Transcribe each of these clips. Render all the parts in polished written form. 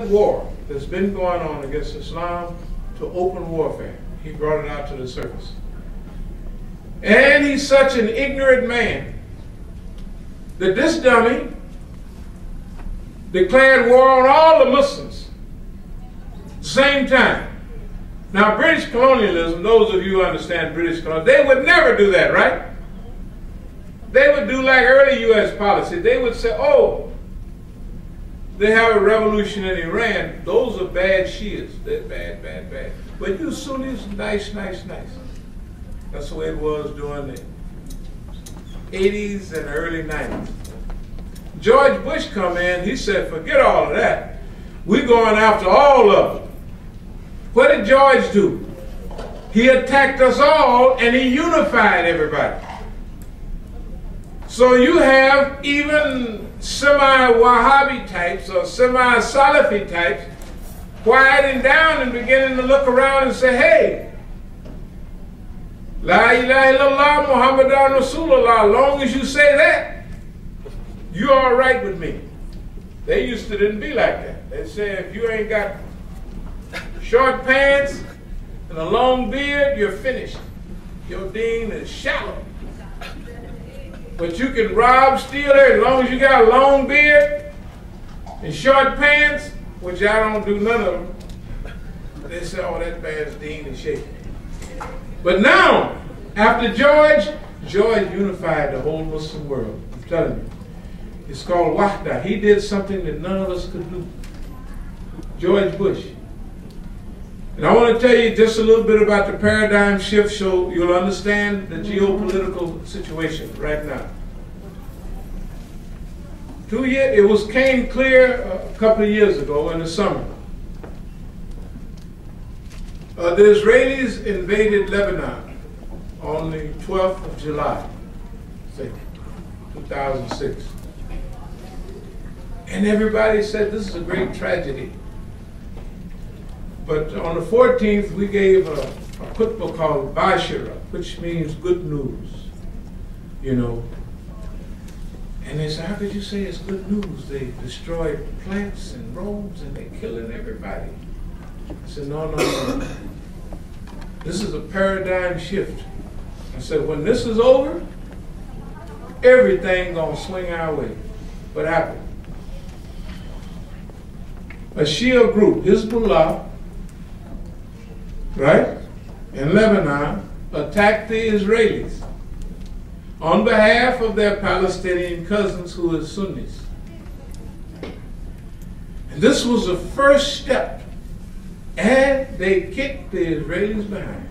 war that's been going on against Islam to open warfare. He brought it out to the surface. And he's such an ignorant man that this dummy declared war on all the Muslims at the same time. Now, British colonialism, those of you who understand British colonialism, they would never do that, right? They would do like early U.S. policy. They would say, oh, they have a revolution in Iran. Those are bad Shias. They're bad, bad, bad. But you Sunnis, nice, nice, nice. That's the way it was during the 80s and early 90s. George Bush come in, he said, forget all of that. We're going after all of them. What did George do? He attacked us all and he unified everybody. So you have even semi-Wahhabi types or semi-Salafi types quieting down and beginning to look around and say, hey, La ilaha illallah Muhammadan Rasulullah, as long as you say that, you're all right with me. They used to didn't be like that. They say if you ain't got short pants and a long beard, you're finished. Your deen is shallow. But you can rob, steal her as long as you got a long beard and short pants, which I don't do none of them. They say, oh, that man's deen is shaky. But now, after George unified the whole Muslim world. I'm telling you. It's called Wahda. He did something that none of us could do. George Bush. And I want to tell you just a little bit about the paradigm shift so you'll understand the geopolitical situation right now. It came clear a couple of years ago in the summer. The Israelis invaded Lebanon on the 12th of July, 2006. And everybody said this is a great tragedy. But on the 14th, we gave a khutbah called Bashira, which means good news, you know. And they said, how could you say it's good news? They destroyed plants and roads and they're killing everybody. I said, no, no, no. This is a paradigm shift. I said, when this is over, everything gonna swing our way. What happened? A Shia group, Hezbollah, right, in Lebanon, attacked the Israelis on behalf of their Palestinian cousins who are Sunnis. And this was the first step, and they kicked the Israelis behind.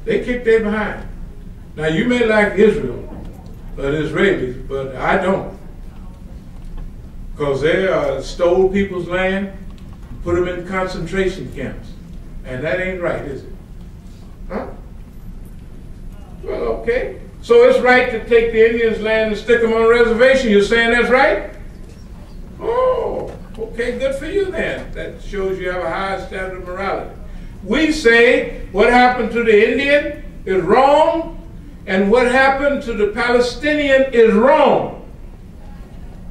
They kicked their behind. Now you may like Israel, or the Israelis, but I don't. Because they stole people's land, put them in concentration camps. And that ain't right, is it? Huh? Well, okay. So it's right to take the Indians' land and stick them on a reservation. You're saying that's right? Oh, okay, good for you then. That shows you have a high standard of morality. We say what happened to the Indian is wrong, and what happened to the Palestinian is wrong.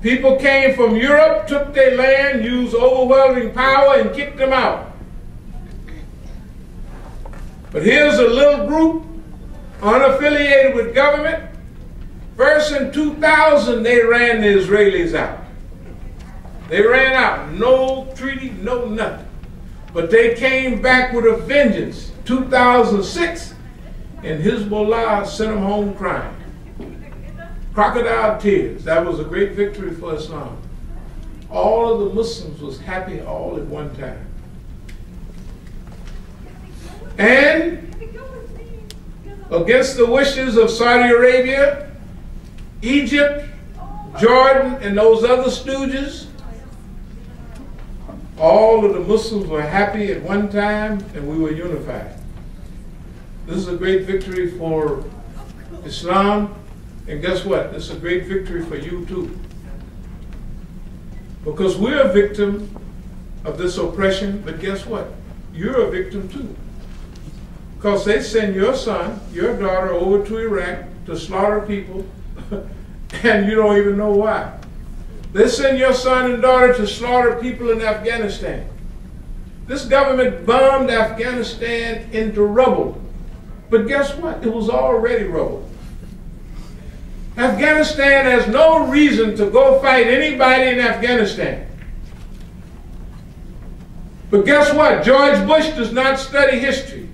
People came from Europe, took their land, used overwhelming power, and kicked them out. But here's a little group, unaffiliated with government. First in 2000, they ran the Israelis out. They ran out, no treaty, no nothing. But they came back with a vengeance. 2006, and Hezbollah sent them home crying. Crocodile tears. That was a great victory for Islam. All of the Muslims was happy all at one time. And against the wishes of Saudi Arabia, Egypt, Jordan, and those other stooges, all of the Muslims were happy at one time and we were unified. This is a great victory for Islam. And guess what? It's a great victory for you too. Because we're a victim of this oppression, but guess what? You're a victim too. Because they send your son, your daughter over to Iraq to slaughter people, and you don't even know why. They send your son and daughter to slaughter people in Afghanistan. This government bombed Afghanistan into rubble. But guess what? It was already rubble. Afghanistan has no reason to go fight anybody in Afghanistan. But guess what? George Bush does not study history.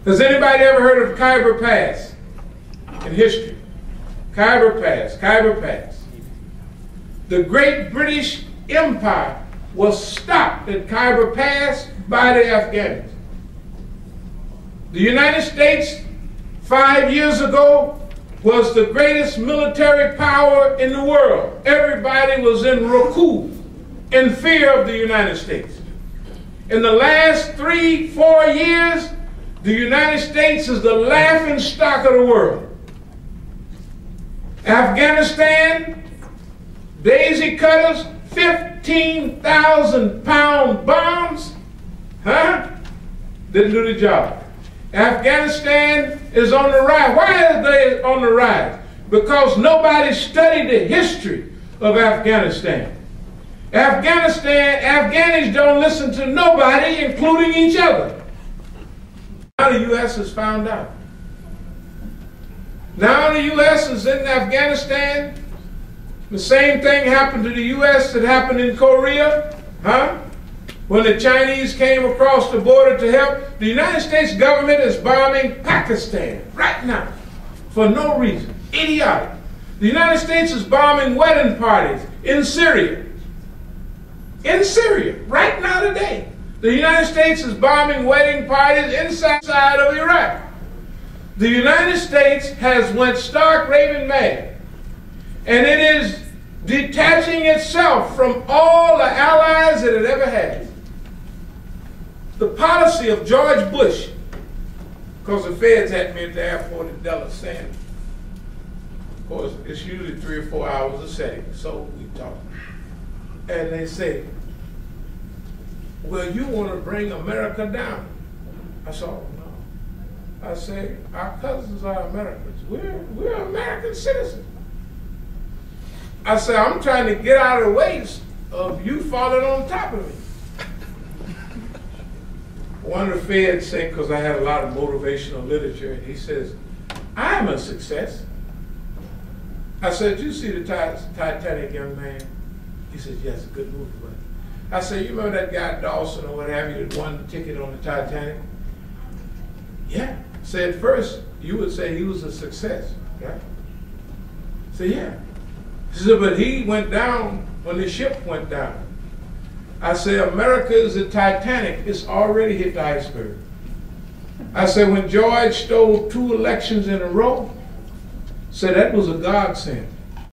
Has anybody ever heard of Khyber Pass in history? Khyber Pass, Khyber Pass. The great British Empire was stopped at Khyber Pass by the Afghans. The United States 5 years ago was the greatest military power in the world. Everybody was in ruku, in fear of the United States. In the last 3-4 years, the United States is the laughing stock of the world. Afghanistan, daisy cutters, 15,000-pound bombs, didn't do the job. Afghanistan is on the rise. Why is they on the rise? Because nobody studied the history of Afghanistan. Afghanis don't listen to nobody, including each other. Now the U.S. has found out. Now the U.S. is in Afghanistan. The same thing happened to the U.S. that happened in Korea, when the Chinese came across the border to help. The United States government is bombing Pakistan right now for no reason. Idiotic. The United States is bombing wedding parties in Syria. In Syria, right now today. The United States is bombing wedding parties inside of Iraq. The United States has went stark raving mad. And it is detaching itself from all the allies that it ever had. The policy of George Bush, because the feds had me at the airport in Dallas saying, of course, it's usually 3 or 4 hours a setting, so we talk. And they say, well, you want to bring America down. I said, oh, no. I say, our cousins are Americans. We're American citizens. I said, I'm trying to get out of the way of you falling on top of me. One of the feds said, because I had a lot of motivational literature, and he says, I'm a success. I said, you see the Titanic, young man? He says, yes, a good movie. But I said, you remember that guy Dawson or what have you that won the ticket on the Titanic? Yeah. I said, first, you would say he was a success, right? I said, yeah. He said, but he went down when the ship went down. I said, America is a Titanic. It's already hit the iceberg. I said, when George stole 2 elections in a row, said that was a godsend.